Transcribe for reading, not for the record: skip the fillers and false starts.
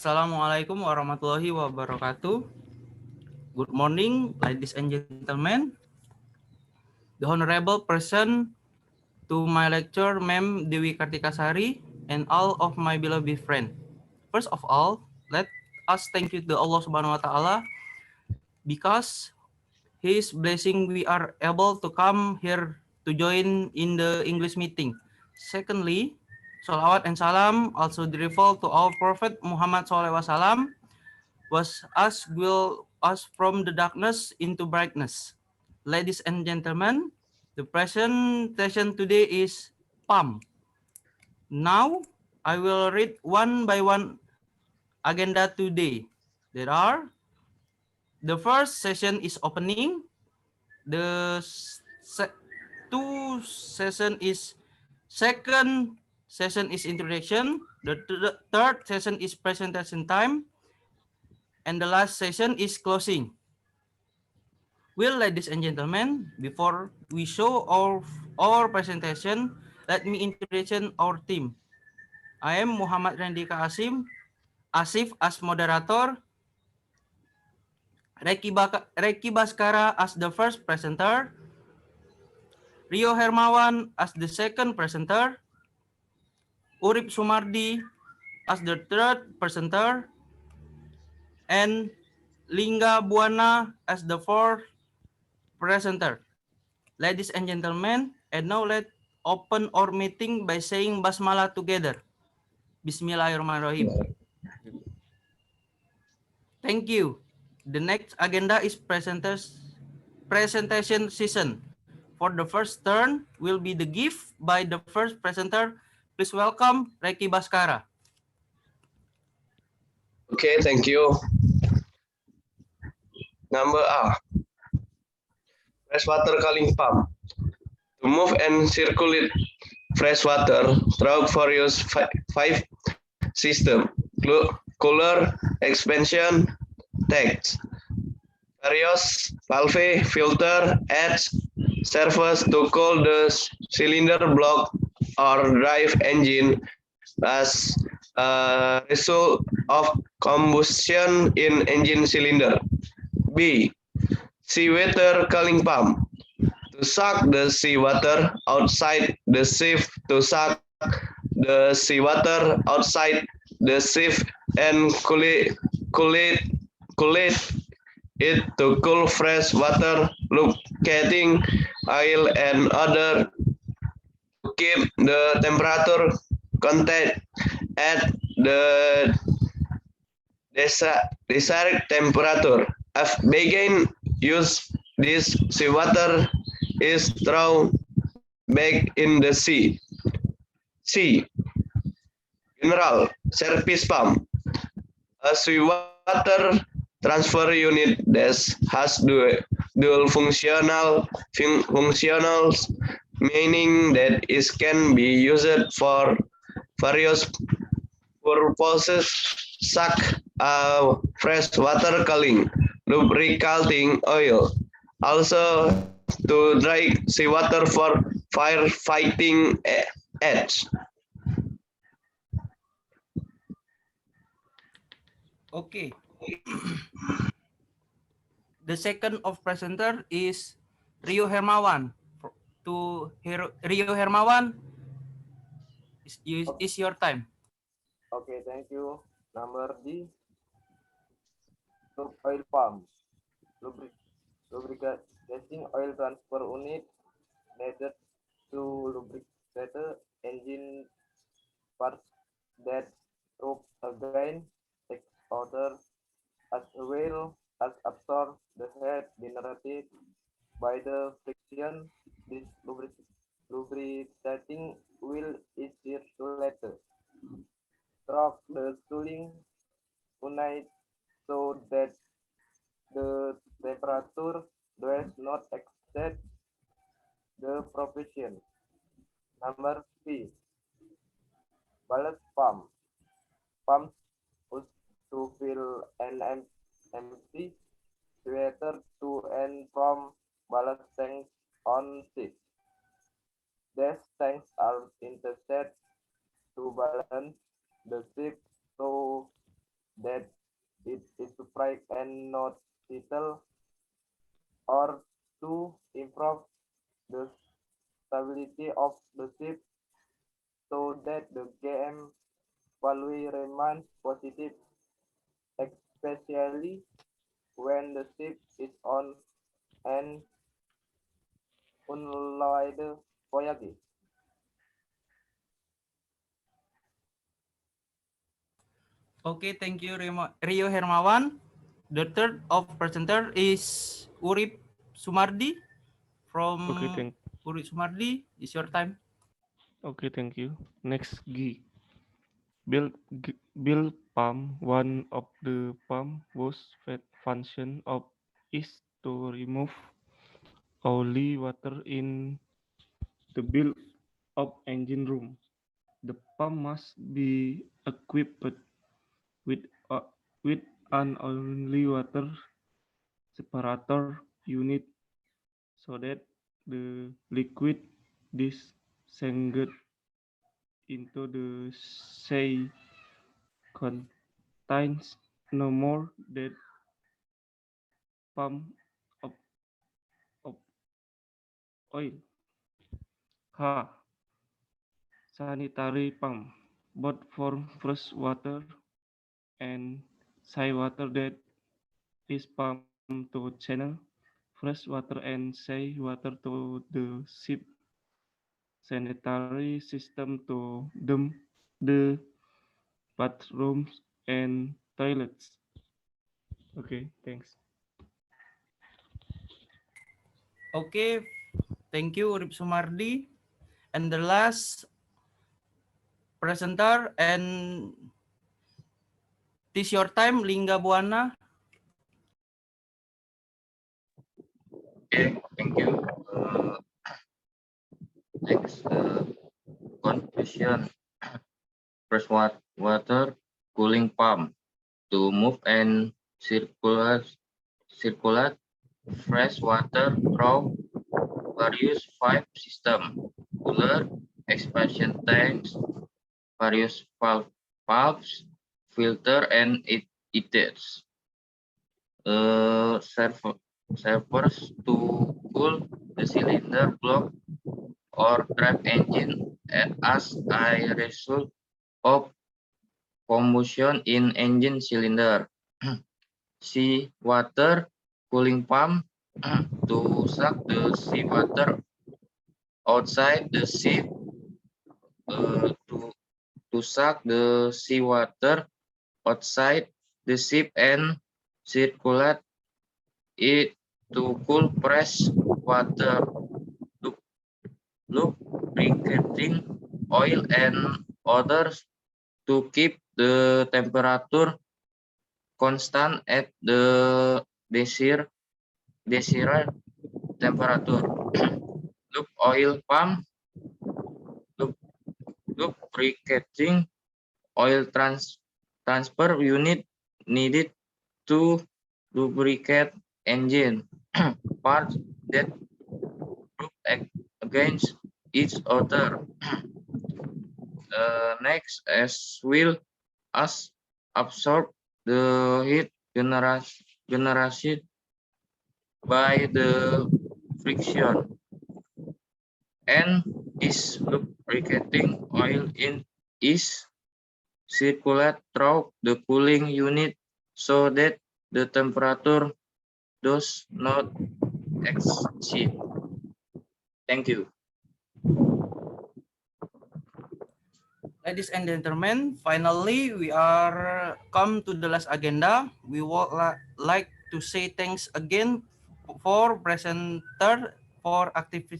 Assalamualaikum warahmatullahi wabarakatuh. Good morning, ladies and gentlemen. The honorable present to my lecture, Ma'am Dewi Kartikasari, and all of my beloved friends. First of all, let us thank you to Allah Subhanahu wa Ta'ala because His blessing we are able to come here to join in the English meeting. Secondly, salawat and salam also default to our Prophet Muhammad SAW was will us from the darkness into brightness. Ladies and gentlemen, the presentation today is PAM. Now, I will read one by one agenda today. There are, the first session is opening, the second session is introduction, the third session is presentation time, and the last session is closing. Well, ladies and gentlemen, before we show our presentation, let me introduce our team. I am Muhammad Randy Kaasim, Asif as moderator, Reki Baskara as the first presenter, Rio Hermawan as the second presenter, Urip Sumardi as the third presenter, and Lingga Buana as the fourth presenter. Ladies and gentlemen, and now let's open our meeting by saying Basmalah together. Bismillahirrahmanirrahim. Thank you. The next agenda is presentation session. For the first turn will be the gift by the first presenter. Please welcome Reki Baskara. Okay, thank you. Number A. Freshwater culling pump. To move and circulate fresh water through various five system. Cooler, expansion, tanks. Various valve, filter, edge, surface to cool the cylinder block or drive engine as a result of combustion in engine cylinder. B. Seawater culling pump. To suck the seawater outside the sieve to suck the seawater outside the sieve and cool it to cool fresh water, lubricating oil and other to keep the temperature content at the desired temperature. If begin use this seawater is thrown back in the sea. C. General service pump. A seawater transfer unit that has dual functionals, meaning that it can be used for various purposes such as fresh water culling, lubricating oil, also to dry seawater for firefighting edge. Okay. The second of presenter is Rio Hermawan. Rio Hermawan, is your time. Okay, thank you. Number D, oil pump. Lubricating oil transfer unit needed to lubricate engine parts that rub again takes order as well as absorb the heat generated by the friction. This lubricating will circulate through the cooling unit so that the temperature does not exceed the provision. Number C. Ballast pump. Pumps used to fill an empty water to and from ballast tanks on ships. These tanks are intended to balance the ship so that it is upright and not settle, or to improve the stability of the ship so that the GM value remains positive, especially when the ship is on an unloaded voyage. Okay, thank you, Rio Hermawan. The third of presenter is Urip Sumardi from Okay, Urip Sumardi. It's your time. thank you. Next, G. Build pump. One of the pump was function of is to remove oily water in the build up engine room. The pump must be equipped with a, with an oily water separator unit so that the liquid descended into the sea contains no more than pump of, of oil. H. Sanitary pump, both for fresh water and seawater that is pumped to channel fresh water and seawater to the ship sanitary system to the bathrooms and toilets. Okay, thanks. Okay, thank you, Urip Sumardi. And the last presenter, and this your time, Lingga Buana. Okay, thank you. Next, conclusion. Fresh water cooling pump to move and circulate fresh water through various pipe system, cooler, expansion tanks, various valves, filter, and heaters. Servers to cool the cylinder block or drive engine as a result of combustion in engine cylinder. Sea water cooling pump to suck the seawater outside the ship to suck the seawater outside the ship and circulate it to cool fresh water. Lubricating oil and others to keep the temperature constant at the desired temperature. Lube oil pump, lubricating oil transfer unit needed to lubricate engine parts that rub against each other. Next, as will as absorb the heat generated by the friction, and this lubricating oil is circulate through the cooling unit so that the temperature does not exceed. Thank you. Ladies and gentlemen, finally we are come to the last agenda. We would like to say thanks again for presenter for activity